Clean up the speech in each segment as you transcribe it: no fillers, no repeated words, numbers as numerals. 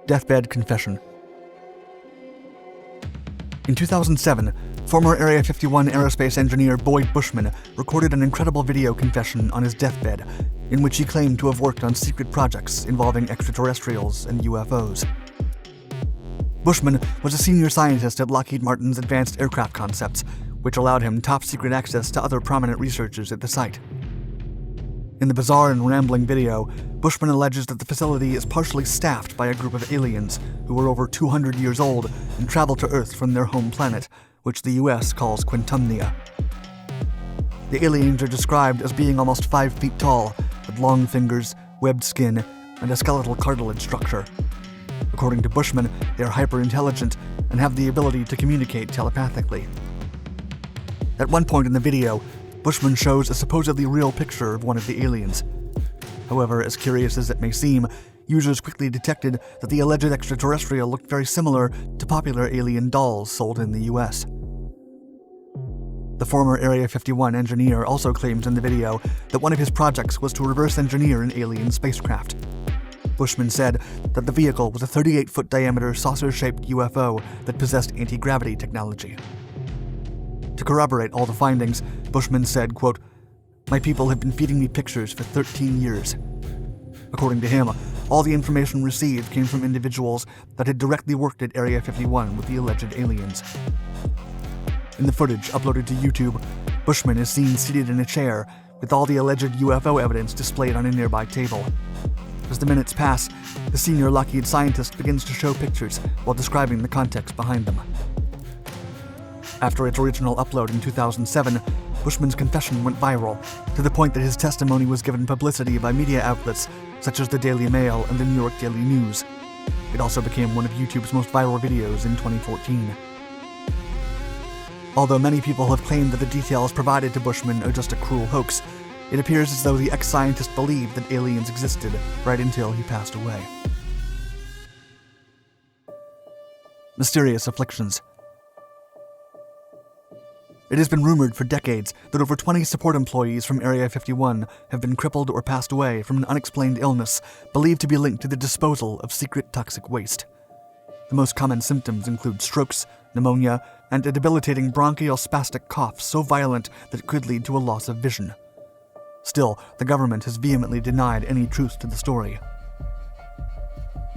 Deathbed confession. In 2007, former Area 51 aerospace engineer Boyd Bushman recorded an incredible video confession on his deathbed, in which he claimed to have worked on secret projects involving extraterrestrials and UFOs. Bushman was a senior scientist at Lockheed Martin's Advanced Aircraft Concepts, which allowed him top-secret access to other prominent researchers at the site. In the bizarre and rambling video, Bushman alleges that the facility is partially staffed by a group of aliens who are over 200 years old and travel to Earth from their home planet, which the US calls Quintumnia. The aliens are described as being almost 5 feet tall, with long fingers, webbed skin, and a skeletal cartilage structure. According to Bushman, they are hyper-intelligent and have the ability to communicate telepathically. At one point in the video, Bushman shows a supposedly real picture of one of the aliens. However, as curious as it may seem, users quickly detected that the alleged extraterrestrial looked very similar to popular alien dolls sold in the US. The former Area 51 engineer also claims in the video that one of his projects was to reverse engineer an alien spacecraft. Bushman said that the vehicle was a 38-foot diameter saucer-shaped UFO that possessed anti-gravity technology. To corroborate all the findings, Bushman said, quote, "My people have been feeding me pictures for 13 years. According to him, all the information received came from individuals that had directly worked at Area 51 with the alleged aliens." In the footage uploaded to YouTube, Bushman is seen seated in a chair with all the alleged UFO evidence displayed on a nearby table. As the minutes pass, the senior Lockheed scientist begins to show pictures while describing the context behind them. After its original upload in 2007, Bushman's confession went viral, to the point that his testimony was given publicity by media outlets such as the Daily Mail and the New York Daily News. It also became one of YouTube's most viral videos in 2014. Although many people have claimed that the details provided to Bushman are just a cruel hoax, it appears as though the ex-scientist believed that aliens existed right until he passed away. Mysterious afflictions. It has been rumored for decades that over 20 support employees from Area 51 have been crippled or passed away from an unexplained illness believed to be linked to the disposal of secret toxic waste. The most common symptoms include strokes, pneumonia, and a debilitating bronchial spastic cough so violent that it could lead to a loss of vision. Still, the government has vehemently denied any truth to the story.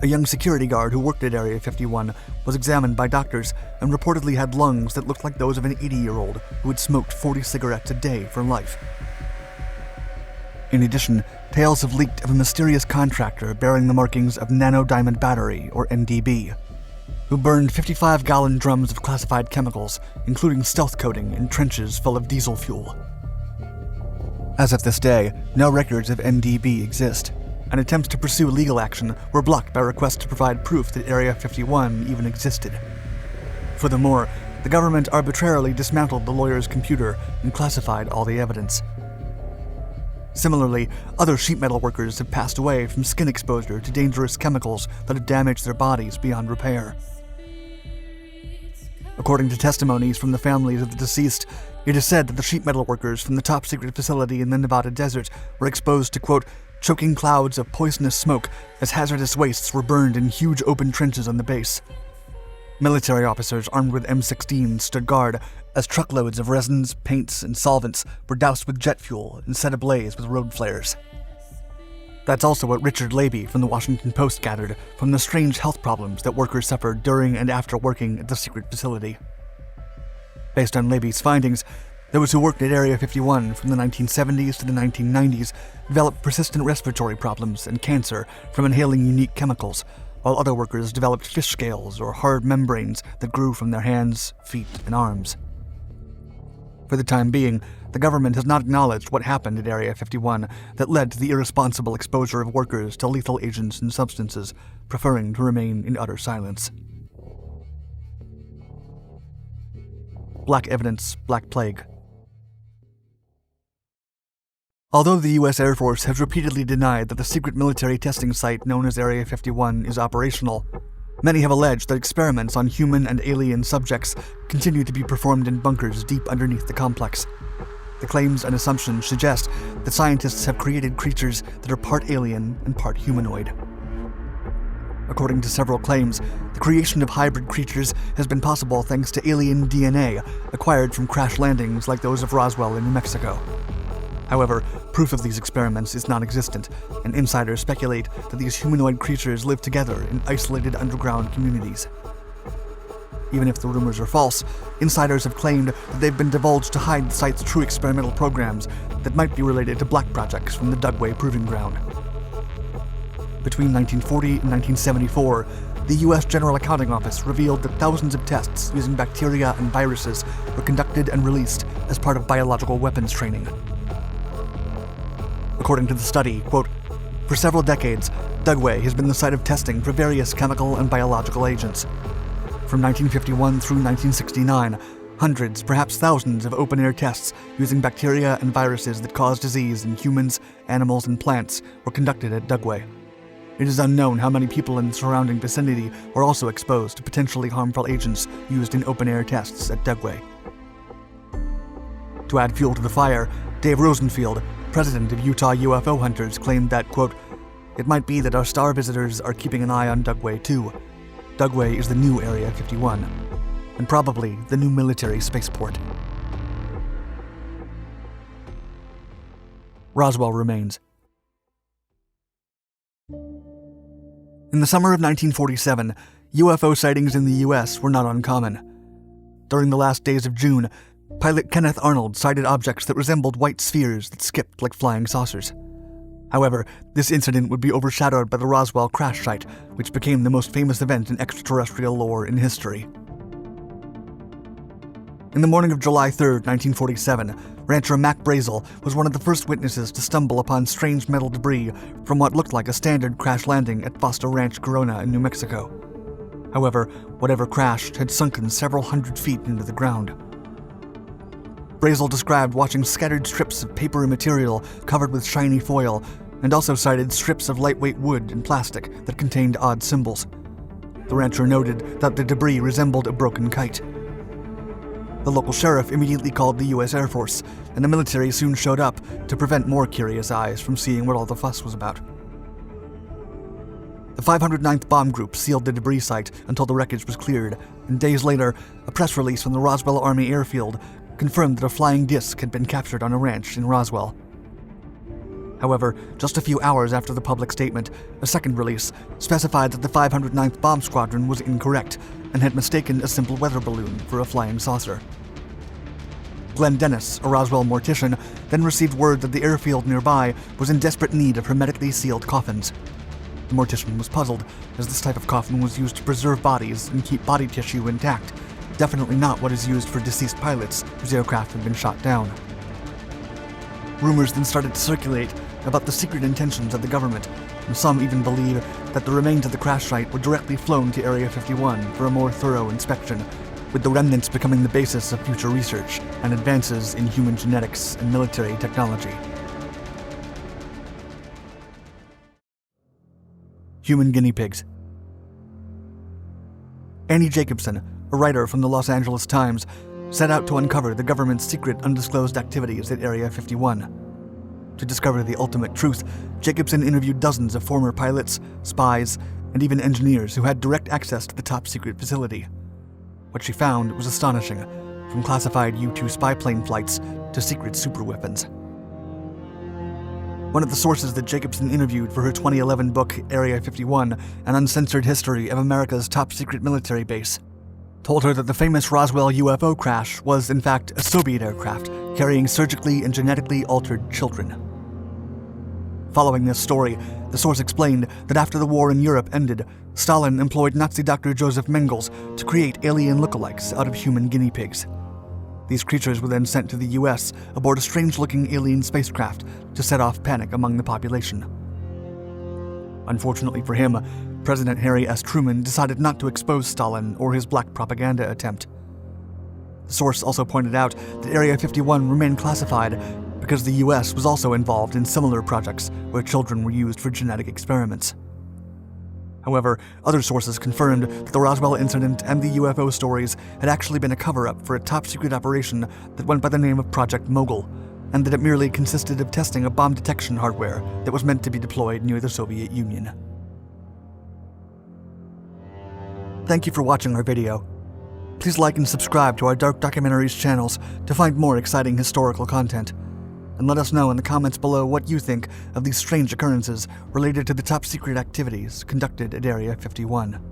A young security guard who worked at Area 51 was examined by doctors and reportedly had lungs that looked like those of an 80-year-old who had smoked 40 cigarettes a day for life. In addition, tales have leaked of a mysterious contractor bearing the markings of Nano Diamond Battery, or NDB, who burned 55-gallon drums of classified chemicals, including stealth coating in trenches full of diesel fuel. As of this day, no records of NDB exist, and attempts to pursue legal action were blocked by requests to provide proof that Area 51 even existed. Furthermore, the government arbitrarily dismantled the lawyer's computer and classified all the evidence. Similarly, other sheet metal workers have passed away from skin exposure to dangerous chemicals that have damaged their bodies beyond repair. According to testimonies from the families of the deceased, it is said that the sheet metal workers from the top-secret facility in the Nevada desert were exposed to, quote, choking clouds of poisonous smoke as hazardous wastes were burned in huge open trenches on the base. Military officers armed with M16s stood guard as truckloads of resins, paints, and solvents were doused with jet fuel and set ablaze with road flares. That's also what Richard Leiby from the Washington Post gathered from the strange health problems that workers suffered during and after working at the secret facility. Based on Leiby's findings, those who worked at Area 51 from the 1970s to the 1990s developed persistent respiratory problems and cancer from inhaling unique chemicals, while other workers developed fish scales or hard membranes that grew from their hands, feet, and arms. For the time being, the government has not acknowledged what happened at Area 51 that led to the irresponsible exposure of workers to lethal agents and substances, preferring to remain in utter silence. Black evidence, Black Plague. Although the U.S. Air Force has repeatedly denied that the secret military testing site known as Area 51 is operational, Many have alleged that experiments on human and alien subjects continue to be performed in bunkers deep underneath the complex. The claims and assumptions suggest that scientists have created creatures that are part alien and part humanoid. According to several claims, the creation of hybrid creatures has been possible thanks to alien DNA acquired from crash landings like those of Roswell in New Mexico. However, proof of these experiments is non-existent, and insiders speculate that these humanoid creatures live together in isolated underground communities. Even if the rumors are false, insiders have claimed that they've been divulged to hide the site's true experimental programs that might be related to black projects from the Dugway Proving Ground. Between 1940 and 1974, the U.S. General Accounting Office revealed that thousands of tests using bacteria and viruses were conducted and released as part of biological weapons training. According to the study, quote, "For several decades, Dugway has been the site of testing for various chemical and biological agents. From 1951 through 1969, hundreds, perhaps thousands of open-air tests using bacteria and viruses that cause disease in humans, animals, and plants were conducted at Dugway. It is unknown how many people in the surrounding vicinity were also exposed to potentially harmful agents used in open-air tests at Dugway." To add fuel to the fire, Dave Rosenfield, president of Utah UFO Hunters, claimed that, quote, "It might be that our star visitors are keeping an eye on Dugway too. Dugway is the new Area 51, and probably the new military spaceport." Roswell remains. In the summer of 1947, UFO sightings in the U.S. were not uncommon. During the last days of June, pilot Kenneth Arnold sighted objects that resembled white spheres that skipped like flying saucers. However, this incident would be overshadowed by the Roswell crash site, which became the most famous event in extraterrestrial lore in history. In the morning of July 3, 1947, rancher Mac Brazel was one of the first witnesses to stumble upon strange metal debris from what looked like a standard crash landing at Foster Ranch Corona in New Mexico. However, whatever crashed had sunken several hundred feet into the ground. Brazel described watching scattered strips of paper and material covered with shiny foil, and also cited strips of lightweight wood and plastic that contained odd symbols. The rancher noted that the debris resembled a broken kite. The local sheriff immediately called the U.S. Air Force, and the military soon showed up to prevent more curious eyes from seeing what all the fuss was about. The 509th Bomb Group sealed the debris site until the wreckage was cleared, and days later, a press release from the Roswell Army Airfield confirmed that a flying disc had been captured on a ranch in Roswell. However, just a few hours after the public statement, a second release specified that the 509th Bomb Squadron was incorrect and had mistaken a simple weather balloon for a flying saucer. Glenn Dennis, a Roswell mortician, then received word that the airfield nearby was in desperate need of hermetically sealed coffins. The mortician was puzzled, as this type of coffin was used to preserve bodies and keep body tissue intact, definitely not what is used for deceased pilots whose aircraft had been shot down. Rumors then started to circulate about the secret intentions of the government, and some even believe that the remains of the crash site were directly flown to Area 51 for a more thorough inspection, with the remnants becoming the basis of future research and advances in human genetics and military technology. Human guinea pigs. Annie Jacobson, a writer from the Los Angeles Times, set out to uncover the government's secret undisclosed activities at Area 51. To discover the ultimate truth, Jacobson interviewed dozens of former pilots, spies, and even engineers who had direct access to the top-secret facility. What she found was astonishing, from classified U-2 spy plane flights to secret superweapons. One of the sources that Jacobson interviewed for her 2011 book, Area 51, An Uncensored History of America's Top-Secret Military Base, told her that the famous Roswell UFO crash was, in fact, a Soviet aircraft carrying surgically and genetically altered children. Following this story, the source explained that after the war in Europe ended, Stalin employed Nazi Dr. Joseph Mengele to create alien lookalikes out of human guinea pigs. These creatures were then sent to the U.S. aboard a strange-looking alien spacecraft to set off panic among the population. Unfortunately for him, President Harry S. Truman decided not to expose Stalin or his black propaganda attempt. The source also pointed out that Area 51 remained classified because the U.S. was also involved in similar projects where children were used for genetic experiments. However, other sources confirmed that the Roswell incident and the UFO stories had actually been a cover-up for a top-secret operation that went by the name of Project Mogul, and that it merely consisted of testing a bomb detection hardware that was meant to be deployed near the Soviet Union. Thank you for watching our video. Please like and subscribe to our Dark Documentaries channels to find more exciting historical content. And let us know in the comments below what you think of these strange occurrences related to the top-secret activities conducted at Area 51.